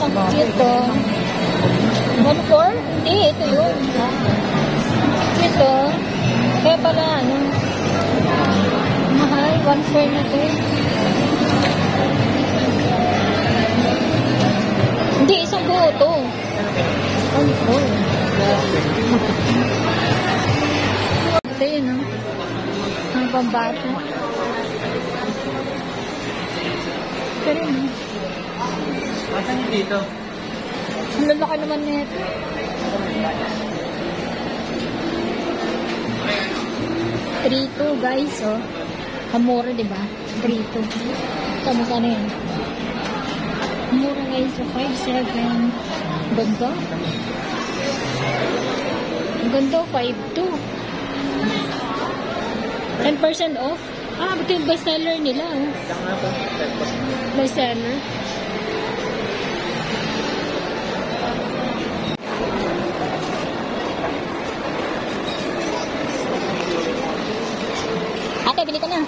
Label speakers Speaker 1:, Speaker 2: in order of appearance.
Speaker 1: Ang cute to. 1.4? Hindi, ito yun. Ito. Kaya pala, ano, mahal. 1.4 na to. Hindi, isang buo to. 1.4. Ito yun, no? Ang pambato. Pero yun,
Speaker 2: Asan yung dito?
Speaker 1: ang lalaki naman nito. $3.2 guys, oh. Kamura, diba? $3.2. Tama ka na yan. Mura guys, so 5.7. Ganda. Ang ganda, 5.2. 10% off. Ah, ito yung bestseller nila, oh. Bestseller. Ate, bili ka na.